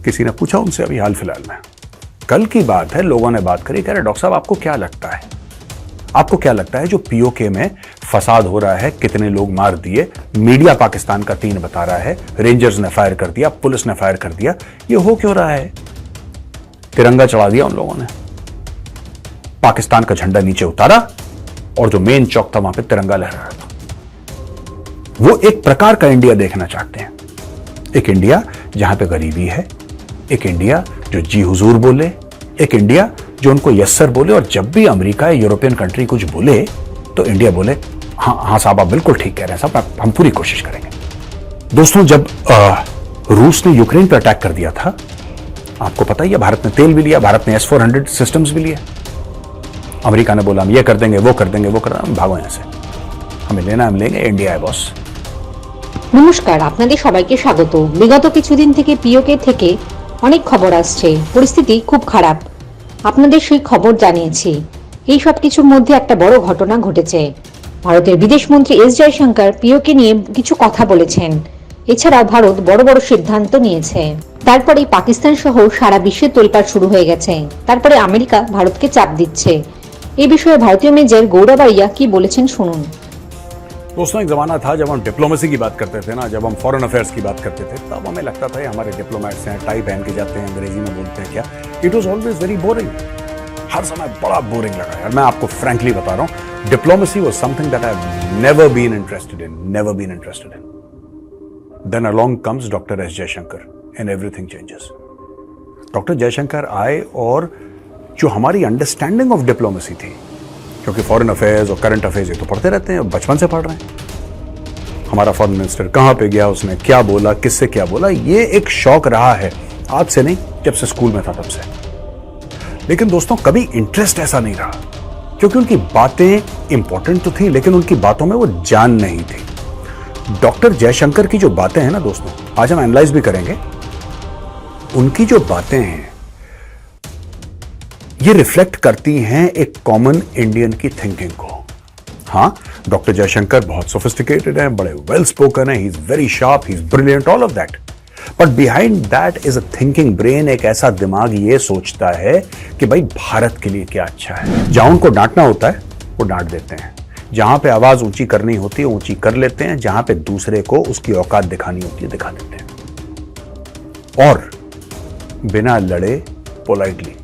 किसी ने पूछा उनसे अभी हाल फिलहाल में, कल की बात है, लोगों ने बात करी, कह रहे डॉक्टर साहब आपको क्या लगता है, आपको क्या लगता है जो पीओके में फसाद हो रहा है, कितने लोग मार दिए, मीडिया पाकिस्तान का 3 बता रहा है, रेंजर्स ने फायर कर दिया, पुलिस ने फायर कर दिया, ये हो क्यों रहा है? तिरंगा चढ़ा दिया उन लोगों ने, पाकिस्तान का झंडा नीचे उतारा और जो मेन चौक था वहां पे तिरंगा लहरा रहा था। वो एक प्रकार का इंडिया देखना चाहते हैं, एक इंडिया जहां पे गरीबी है, एक इंडिया जो जी हुजूर बोले, एक इंडिया जो उनको यस सर बोले, और जब भी अमेरिका या यूरोपियन कंट्री कुछ बोले तो इंडिया बोले हाँ हाँ साहब आप बिल्कुल ठीक कह रहे हैं साहब, हम पूरी कोशिश करेंगे। दोस्तों, जब रूस ने यूक्रेन पर अटैक कर दिया था, आपको पता ही है, भारत ने तेल भी लिया, भारत ने S-400 सिस्टम्स भी लिए। अमेरिका ने बोला हम ये कर देंगे, वो कर देंगे, वो कर देंगे, भागो यहां से, हमें लेना हम लेंगे, इंडिया है बॉस। নমস্কার, আপনাদের সবাইকে স্বাগত। বিগত কিছুদিন থেকে পিওকে থেকে অনেক খবর আসছে, পরিস্থিতি খুব খারাপ। আপনাদের সেই খবর জানিয়েছি। এই সব কিছুর মধ্যে একটা বড় ঘটনা ঘটেছে। ভারতের বিদেশমন্ত্রী এস জয়শঙ্কর পিওকে নিয়ে কিছু কথা বলেছেন। এছাড়াও ভারত বড় বড় সিদ্ধান্ত নিয়েছে। তারপরেই পাকিস্তান সহ সারা বিশ্বে তোলপাড় শুরু হয়ে গেছে। তারপরে আমেরিকা ভারতকে চাপ দিচ্ছে। এই বিষয়ে ভারতীয় মেজর গৌরবারিয়া কি বলেছেন শুনুন। दोस्तों, एक जमाना था जब हम डिप्लोमेसी की बात करते थे ना, जब हम फॉरेन अफेयर्स की बात करते थे, तब हमें लगता था हमारे डिप्लोमेट्स हैं, टाई पहन के जाते हैं, अंग्रेजी में बोलते हैं क्या। It was always very boring, हर समय बड़ा बोरिंग लगा यार। मैं आपको फ्रैंकली बता रहा हूं, diplomacy was something that I have never been interested in, never been interested in. Then along comes doctor S Jaishankar and everything changes. Doctor Jaishankar आए और जो हमारी अंडरस्टैंडिंग ऑफ डिप्लोमेसी थी, क्योंकि फॉरेन अफेयर्स और करंट अफेयर्स ये तो पढ़ते रहते हैं, बचपन से पढ़ रहे हैं। हमारा फॉरेन मिनिस्टर कहां पे गया, उसने क्या बोला, किससे क्या बोला, ये एक शौक रहा है, आज से नहीं, जब से स्कूल में था तब से। लेकिन दोस्तों, कभी इंटरेस्ट ऐसा नहीं रहा, क्योंकि उनकी बातें इंपॉर्टेंट तो थी, लेकिन उनकी बातों में वो जान नहीं थी। डॉक्टर जयशंकर की जो बातें हैं ना दोस्तों, आज हम एनालाइज भी करेंगे। उनकी जो बातें हैं ये रिफ्लेक्ट करती हैं एक कॉमन इंडियन की थिंकिंग को। हां, डॉक्टर जयशंकर बहुत सोफिस्टिकेटेड हैं, बड़े वेल स्पोकन हैं, he is very sharp, he is brilliant, all of that. But behind that is a thinking brain, एक ऐसा दिमाग ये सोचता है कि भाई भारत के लिए क्या अच्छा है। जहां उनको डांटना होता है वो डांट देते हैं, जहां पे आवाज ऊंची करनी होती है ऊंची कर लेते हैं, जहां पे दूसरे को उसकी औकात दिखानी होती है दिखा देते हैं। और बिना लड़े पोलाइटली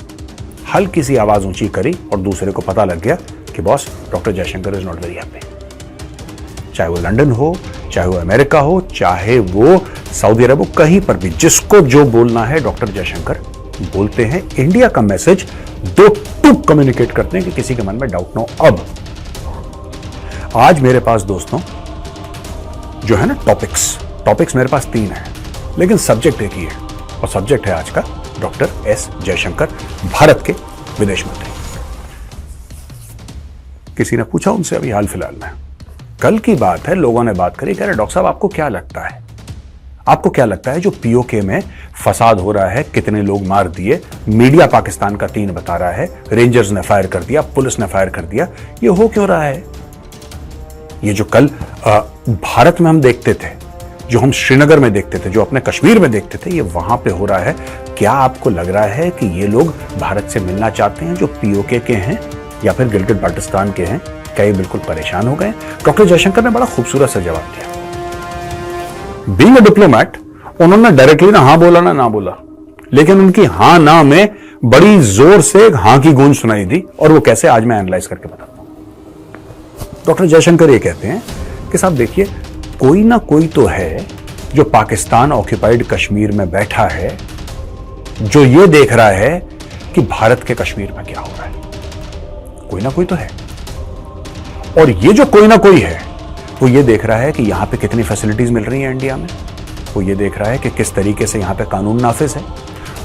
हल्की सी आवाज ऊंची करी और दूसरे को पता लग गया कि boss doctor Jaishankar is not very happy. चाहे वो लंदन हो, चाहे वो अमेरिका हो, चाहे वो सऊदी अरब हो, कहीं पर भी जिसको जो बोलना है डॉक्टर जयशंकर बोलते हैं। इंडिया का मैसेज 2 टूक कम्युनिकेट करते हैं कि किसी के मन में डाउट ना हो। अब आज मेरे पास दोस्तों जो है ना टॉपिक्स मेरे पास 3 है, लेकिन सब्जेक्ट एक ही है, और सब्जेक्ट है आज का डॉक्टर एस जयशंकर, भारत के विदेश मंत्री। किसी ने पूछा उनसे अभी हाल फिलहाल में, कल की बात है, लोगों ने बात करी, कह रहे डॉक्टर साहब आपको क्या लगता है, आपको क्या लगता है जो पीओके में फसाद हो रहा है, कितने लोग मार दिए, मीडिया पाकिस्तान का 3 बता रहा है, रेंजर्स ने फायर कर दिया, पुलिस ने फायर कर दिया, ये हो क्यों रहा है? ये जो कल भारत में हम देखते थे, जो हम श्रीनगर में देखते थे, जो अपने कश्मीर में देखते थे, ये वहां पे हो रहा है। क्या आपको लग रहा है कि ये लोग भारत से मिलना चाहते हैं जो पीओके के हैं या फिर गिलगित बाल्टिस्तान के हैं? क्या ये बिल्कुल परेशान हो गए? डॉक्टर जयशंकर ने बड़ा खूबसूरत सा जवाब दिया। बीइंग अ डिप्लोमैट, उन्होंने डायरेक्टली ना हाँ बोला ना बोला, लेकिन उनकी हाँ ना में बड़ी जोर से हाँ की गूंज सुनाई दी, और वो कैसे आज मैं एनालाइज करके बताता हूं। डॉक्टर जयशंकर ये कहते हैं कि साहब देखिए, कोई ना कोई तो है जो पाकिस्तान ऑक्यूपाइड कश्मीर में बैठा है, जो ये देख रहा है कि भारत के कश्मीर में क्या हो रहा है। कोई ना कोई तो है, और ये जो कोई ना कोई है वो ये देख रहा है कि यहां पे कितनी फैसिलिटीज मिल रही हैं इंडिया में, वो ये देख रहा है कि किस तरीके से यहां पे कानून नाफिज है।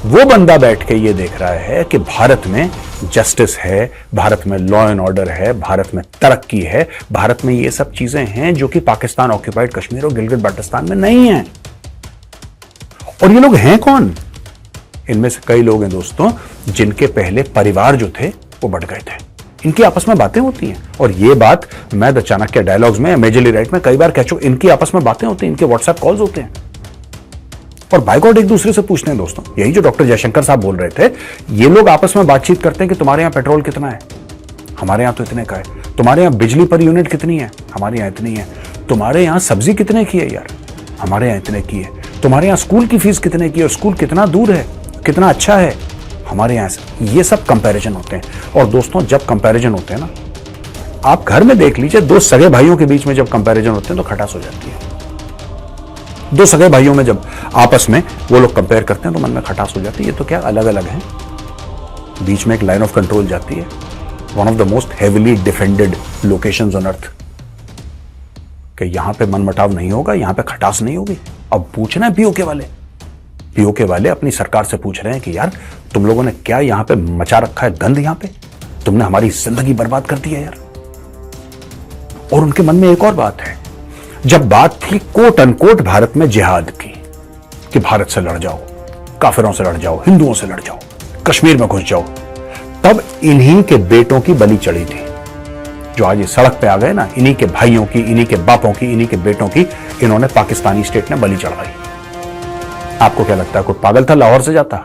वो बंदा बैठ के ये देख रहा है कि भारत में जस्टिस है, भारत में लॉ एंड ऑर्डर है, भारत में तरक्की है, भारत में ये सब चीजें हैं जो कि पाकिस्तान ऑक्यूपाइड कश्मीर और गिलगित बाल्टिस्तान में नहीं है। और ये लोग हैं कौन? इनमें से कई लोग हैं दोस्तों जिनके पहले परिवार जो थे वो बढ़ गए थे। इनकी आपस में बातें होती हैं, और ये बात मैं द चाणक्य डायलॉग्स में, मेजरली राइट में कई बार कह चुका, इनकी आपस में बातें होती हैं, इनके व्हाट्सएप कॉल्स होते हैं। और बाय गॉड एक दूसरे से पूछते हैं दोस्तों। यही जो डॉक्टर जयशंकर साहब बोल रहे थे, ये लोग आपस में बातचीत करते हैं कि तुम्हारे यहां पेट्रोल कितना है, हमारे यहां तो इतने का है। तुम्हारे यहां बिजली पर यूनिट कितनी है, हमारे यहां इतनी है। तुम्हारे यहां सब्जी कितने की है यार, हमारे यहां इतने की है। तुम्हारे यहां स्कूल की फीस कितने की है और स्कूल कितना दूर है, कितना अच्छा है, हमारे यहां से। ये सब कंपैरिजन होते हैं। और दोस्तों जब कंपैरिजन होते हैं ना, आप घर में देख लीजिए, दो सगे भाइयों के बीच में जब कंपैरिजन होते हैं तो खटास हो जाती है। दो सगे भाइयों में जब आपस में वो लोग कंपेयर करते हैं तो मन में खटास हो जाती है। ये तो क्या अलग अलग है, बीच में एक लाइन ऑफ कंट्रोल जाती है। One of the most heavily defended locations on earth, कि यहां पे मनमुटाव नहीं होगा, यहां पे खटास नहीं होगी। अब पूछना है पीओके वाले अपनी सरकार से पूछ रहे हैं कि यार तुम लोगों ने क्या यहां पे मचा रखा है गंद, यहां पे तुमने हमारी जिंदगी बर्बाद कर दी है यार। और उनके मन में एक और बात है, जब बात थी कोट अनकोट भारत में जिहाद की, कि भारत से लड़ जाओ, काफिरों से लड़ जाओ, हिंदुओं से लड़ जाओ, कश्मीर में घुस जाओ, तब इन्हीं के बेटों की बलि चढ़ी थी। जो आज ये सड़क पे आ गए ना, इन्हीं के भाइयों की, इन्हीं के बापों की, इन्हीं के बेटों की इन्होंने पाकिस्तानी स्टेट ने बलि चढ़वाई। आपको क्या लगता है कोई पागल था लाहौर से जाता?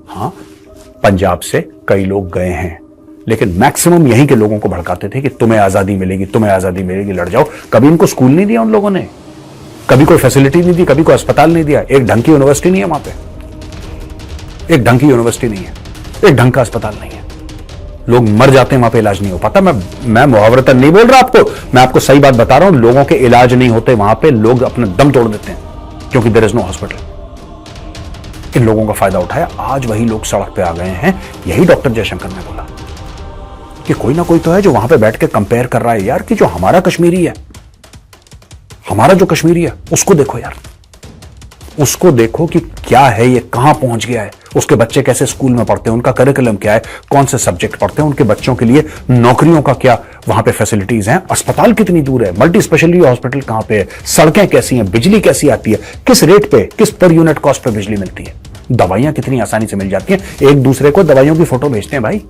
हां, पंजाब से कई लोग गए हैं, लेकिन मैक्सिमम यहीं के लोगों को भड़काते थे कि तुम्हें आजादी मिलेगी, तुम्हें आजादी मिलेगी, लड़ जाओ। कभी इनको स्कूल नहीं दिया उन लोगों ने, कभी कोई फैसिलिटी नहीं दी, कभी कोई अस्पताल नहीं दिया। एक ढंग की यूनिवर्सिटी नहीं है वहां पे, एक ढंग की यूनिवर्सिटी नहीं है, एक ढंग का अस्पताल नहीं है। लोग मर जाते हैं वहां पे, इलाज नहीं हो पाता। मैं मुहावरतन नहीं बोल रहा आपको, मैं आपको सही बात बता रहा हूं। लोगों के इलाज नहीं होते वहां पे, लोग अपने दम तोड़ देते हैं क्योंकि देयर इज नो हॉस्पिटल। इन लोगों का फायदा उठाया, आज वही लोग सड़क पे आ गए हैं। यही डॉक्टर जयशंकर ने बोला कि कोई ना कोई तो है जो वहां पे बैठ के कंपेयर कर रहा है यार, कि जो हमारा कश्मीरी है, हमारा जो कश्मीरी है उसको देखो यार, उसको देखो कि क्या है, ये कहां पहुंच गया है, उसके बच्चे कैसे स्कूल में पढ़ते हैं, उनका करिकुलम क्या है, कौन से सब्जेक्ट पढ़ते हैं, उनके बच्चों के लिए नौकरियों का क्या वहां पे फैसिलिटीज हैं, अस्पताल कितनी दूर है, मल्टी स्पेशलिटी हॉस्पिटल कहां पे है, सड़कें कैसी हैं, बिजली कैसी आती है, किस रेट पे, किस पर यूनिट कॉस्ट पे बिजली मिलती है, दवाइयां कितनी आसानी से मिल जाती हैं। एक दूसरे को दवाइयों की फोटो भेजते हैं भाई,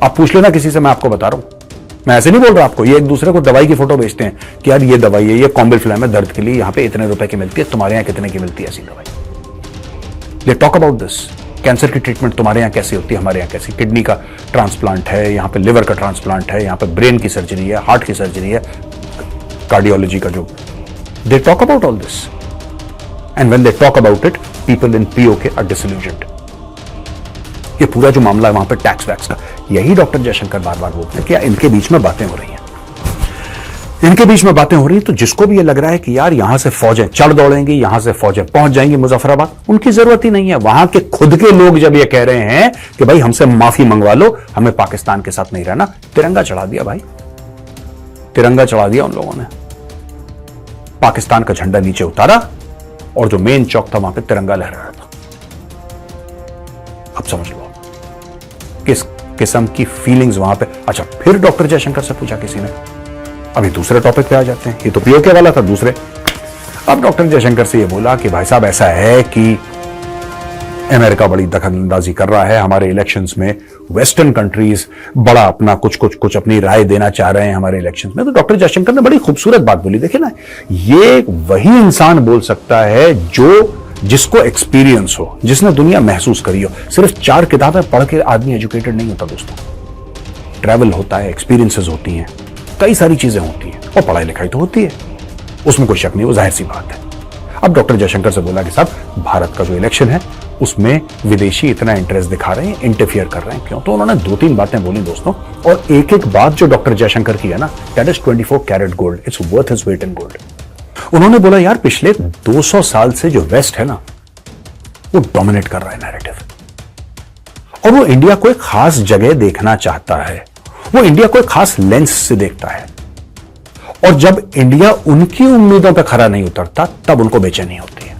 आप पूछ लेना किसी से, मैं आपको बता रहा हूं, मैं ऐसे नहीं बोल रहा आपको। ये एक दूसरे को दवाई की फोटो भेजते हैं कि यार ये दवाई है, ये कॉम्बिफ्लैम है दर्द के लिए, यहां पे इतने रुपए की मिलती है, तुम्हारे यहां कितने की मिलती है ऐसी दवाई। दे टॉक अबाउट दिस। कैंसर की ट्रीटमेंट तुम्हारे यहां कैसी होती है, हमारे यहां कैसी, किडनी का ट्रांसप्लांट है, यहां पे लिवर का ट्रांसप्लांट है, यहां पे ब्रेन की सर्जरी है, हार्ट की सर्जरी है, कार्डियोलॉजी का जो, they talk about all this. And when they talk about it, people in POK are disillusioned. ये पूरा जो मामला है वहां पे टैक्स वैक्स का, यही डॉक्टर जयशंकर बार बार बोलते हैं कि इनके बीच में बातें हो रही हैं, इनके बीच में बातें हो रही हैं। तो जिसको भी ये लग रहा है कि यार यहां से फौजें चढ़ दौड़ेंगी, यहां से फौजें पहुंच जाएंगी मुजफ्फराबाद, उनकी जरूरत ही नहीं है। वहां के खुद के लोग जब ये कह रहे हैं कि भाई हमसे माफी मंगवा लो, हमें पाकिस्तान के साथ नहीं रहना, तिरंगा चढ़ा दिया भाई, तिरंगा चढ़ा दिया उन लोगों ने, पाकिस्तान का झंडा नीचे उतारा और जो मेन चौक था वहां पे तिरंगा लहरा रहा था। अब समझ लो किस किस्म की फीलिंग्स वहां पे। अच्छा, फिर डॉक्टर जयशंकर से पूछा किसी ने, अभी दूसरे टॉपिक पे आ जाते हैं, ये तो पीओके वाला था दूसरे। अब डॉक्टर जयशंकर से ये बोला कि भाई साहब ऐसा है कि अमेरिका बड़ी दखलंदाजी कर रहा है हमारे इलेक्शंस में, वेस्टर्न कंट्रीज बड़ा अपना कुछ अपनी राय देना चाह रहे हैं हमारे इलेक्शंस में। तो डॉक्टर जयशंकर ने बड़ी खूबसूरत बात बोली, देखिए ना, ये वही इंसान बोल सकता है जो जिसको एक्सपीरियंस हो, जिसने दुनिया महसूस करी हो। सिर्फ 4 किताबें पढ़ के आदमी एजुकेटेड नहीं होता दोस्तों, ट्रैवल होता है, एक्सपीरियंसेस होती हैं, कई सारी चीजें होती हैं, और पढ़ाई लिखाई तो होती है, उसमें कोई शक नहीं, वो जाहिर सी बात है। अब डॉक्टर जयशंकर से बोला कि साहब भारत का जो इलेक्शन है उसमें विदेशी इतना इंटरेस्ट दिखा रहे हैं, इंटरफियर कर रहे हैं, क्यों? तो उन्होंने 2-3 बातें बोली दोस्तों, और एक एक बात जो डॉक्टर जयशंकर की है ना, that is 24 carat gold, it's worth his weight in gold. उन्होंने बोला यार पिछले 200 साल से जो वेस्ट है ना, वो डोमिनेट कर रहा है नैरेटिव, और वो इंडिया को एक खास जगह देखना चाहता है, वो इंडिया को एक खास लेंस से देखता है, और जब इंडिया उनकी उम्मीदों पर खरा नहीं उतरता तब उनको बेचैनी होती है।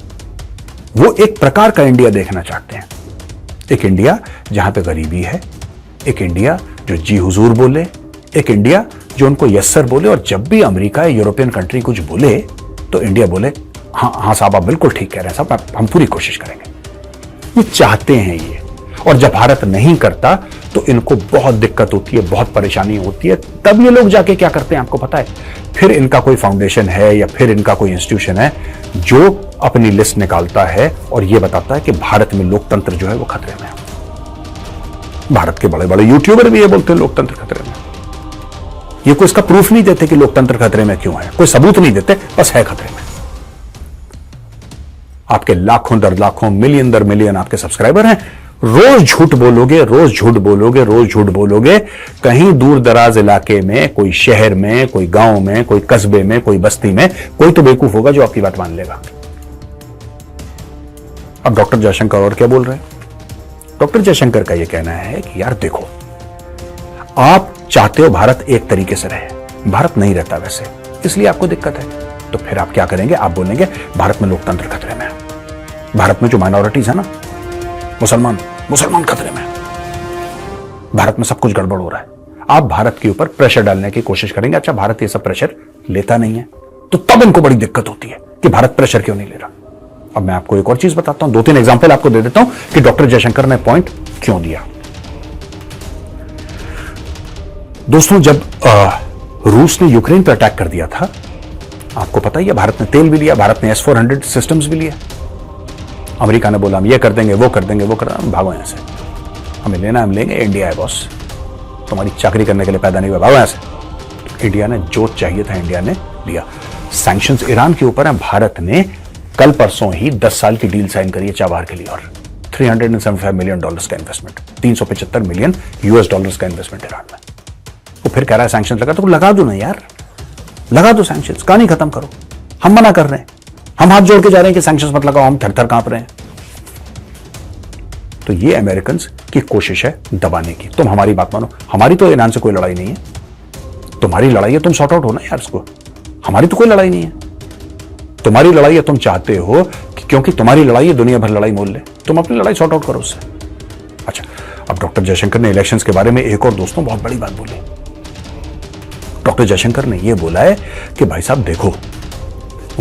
वो एक प्रकार का इंडिया देखना चाहते हैं, एक इंडिया जहां पे गरीबी है, एक इंडिया जो जी हुजूर बोले, एक इंडिया जो उनको यस सर बोले, और जब भी अमेरिका या यूरोपियन कंट्री कुछ बोले तो इंडिया बोले हाँ हाँ साहब आप बिल्कुल ठीक कह रहे हैं साहब, हम पूरी कोशिश करेंगे। ये चाहते हैं ये। और जब भारत नहीं करता तो इनको बहुत दिक्कत होती है, बहुत परेशानी होती है। तब ये लोग जाके क्या करते हैं आपको पता है? फिर इनका कोई फाउंडेशन है या फिर इनका कोई इंस्टीट्यूशन है जो अपनी लिस्ट निकालता है और ये बताता है कि भारत में लोकतंत्र जो है वो खतरे में है। भारत के बड़े बड़े यूट्यूबर भी ये बोलते हैं लोकतंत्र खतरे में। ये कोई इसका प्रूफ नहीं देते कि लोकतंत्र खतरे में क्यों है, कोई सबूत नहीं देते, बस है खतरे में। आपके लाखों दर लाखों, मिलियन दर मिलियन आपके सब्सक्राइबर हैं। रोज झूठ बोलोगे, रोज झूठ बोलोगे, रोज झूठ बोलोगे, कहीं दूर दराज इलाके में, कोई शहर में, कोई गांव में, कोई कस्बे में, कोई बस्ती में कोई तो बेवकूफ होगा जो आपकी बात मान लेगा। अब डॉक्टर जयशंकर और क्या बोल रहे हैं? डॉक्टर जयशंकर का यह कहना है कि यार देखो, आप चाहते हो भारत एक तरीके से रहे, भारत नहीं रहता वैसे, इसलिए आपको दिक्कत है। तो फिर आप क्या करेंगे? आप बोलेंगे भारत में लोकतंत्र खतरे में है, भारत में जो माइनॉरिटीज है ना, मुसलमान खतरे में है, भारत में सब कुछ गड़बड़ हो रहा है। आप भारत के ऊपर प्रेशर डालने की कोशिश करेंगे। अच्छा, भारत ये सब प्रेशर लेता नहीं है, तो तब इनको बड़ी दिक्कत होती है कि भारत प्रेशर क्यों नहीं ले रहा। अब मैं आपको एक और चीज बताता हूं, 2-3 एग्जांपल आपको दे देता हूं कि डॉक्टर जयशंकर ने पॉइंट क्यों दिया। दोस्तों, जब रूस ने यूक्रेन पर अटैक कर दिया था, आपको पता ही है, भारत ने तेल भी लिया, भारत ने S-400 सिस्टम्स भी लिया। अमेरिका ने बोला हम ये कर देंगे, वो कर देंगे, वो कर देंगे, भागो यहां से, हमें लेना हम लेंगे, इंडिया है बॉस, तुम्हारी चाकरी करने के लिए पैदा नहीं हुआ, भागो यहां से। इंडिया ने जो चाहिए था इंडिया ने लिया। सैंक्शंस ईरान के ऊपर है, भारत ने कल परसों ही 10 साल की डील साइन करी है चाबार के लिए, और $375 मिलियन का इन्वेस्टमेंट, $375 मिलियन का इन्वेस्टमेंट ईरान में। वो फिर कह रहा है सैंक्शंस लगा, तो लगा दो ना यार, लगा दो सैंक्शंस, कहानी खत्म करो। हम मना कर रहे हैं, हम हाथ जोड़ के जा रहे हैं कि सैंक्शंस मत लगाओ, हम थर-थर कांप रहे हैं। तो ये अमेरिकन की कोशिश है दबाने की। तुम हमारी बात मानो, हमारी तो ईरान से कोई लड़ाई नहीं है, तुम्हारी लड़ाई है, तुम सॉर्ट आउट हो ना यार इसको। हमारी तो कोई लड़ाई नहीं है, तुम्हारी लड़ाई है, तुम चाहते हो कि क्योंकि तुम्हारी लड़ाई है दुनिया भर लड़ाई मोल ले, तुम अपनी लड़ाई सॉर्ट आउट करो उससे। अच्छा, अब डॉक्टर जयशंकर ने इलेक्शंस के बारे में एक और दोस्तों बहुत बड़ी बात बोली। डॉक्टर जयशंकर ने यह बोला है कि भाई साहब देखो,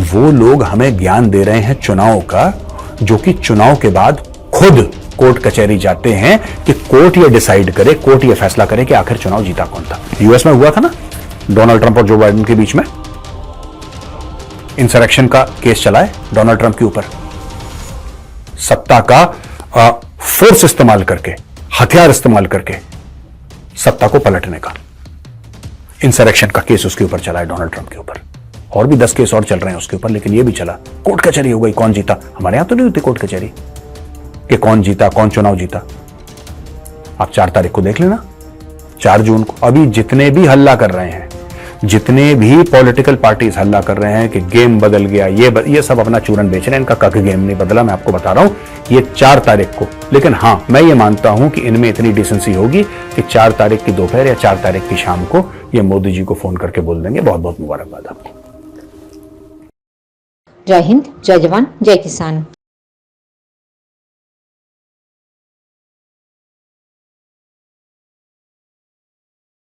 वो लोग हमें ज्ञान दे रहे हैं चुनाव का, जो कि चुनाव के बाद खुद कोर्ट कचहरी जाते हैं कि कोर्ट ये डिसाइड करे, कोर्ट ये फैसला करे कि आखिर चुनाव जीता कौन था। यूएस में हुआ था ना, डोनाल्ड ट्रंप और जो बाइडेन के बीच में इंसरेक्शन का केस चला है डोनाल्ड ट्रंप के ऊपर, सत्ता का फोर्स इस्तेमाल करके, हथियार इस्तेमाल करके सत्ता को पलटने का इंसरेक्शन का केस उसके ऊपर चला है डोनाल्ड ट्रंप के ऊपर। और भी 10 केस और चल रहे हैं उसके ऊपर, लेकिन ये भी चला। कोर्ट कचहरी हो गई, कौन जीता? हमारे यहां तो नहीं होती कोर्ट कचहरी कि कौन जीता, कौन चुनाव जीता। आप 4 तारीख को देख लेना, 4 जून को। अभी जितने भी हल्ला कर रहे हैं, जितने भी पॉलिटिकल पार्टीज हल्ला कर रहे हैं कि गेम बदल गया, ये सब अपना चूरन बेच रहे हैं, इनका कक गेम नहीं बदला। मैं आपको बता रहा हूं, ये 4 तारीख को। लेकिन हां, मैं ये मानता हूं कि इनमें इतनी डिसेंसी होगी कि 4 तारीख की दोपहर या 4 तारीख की शाम को ये मोदी जी को फोन करके बोल देंगे बहुत बहुत मुबारकबाद आपको। जय हिंद, जय जवान, जय किसान।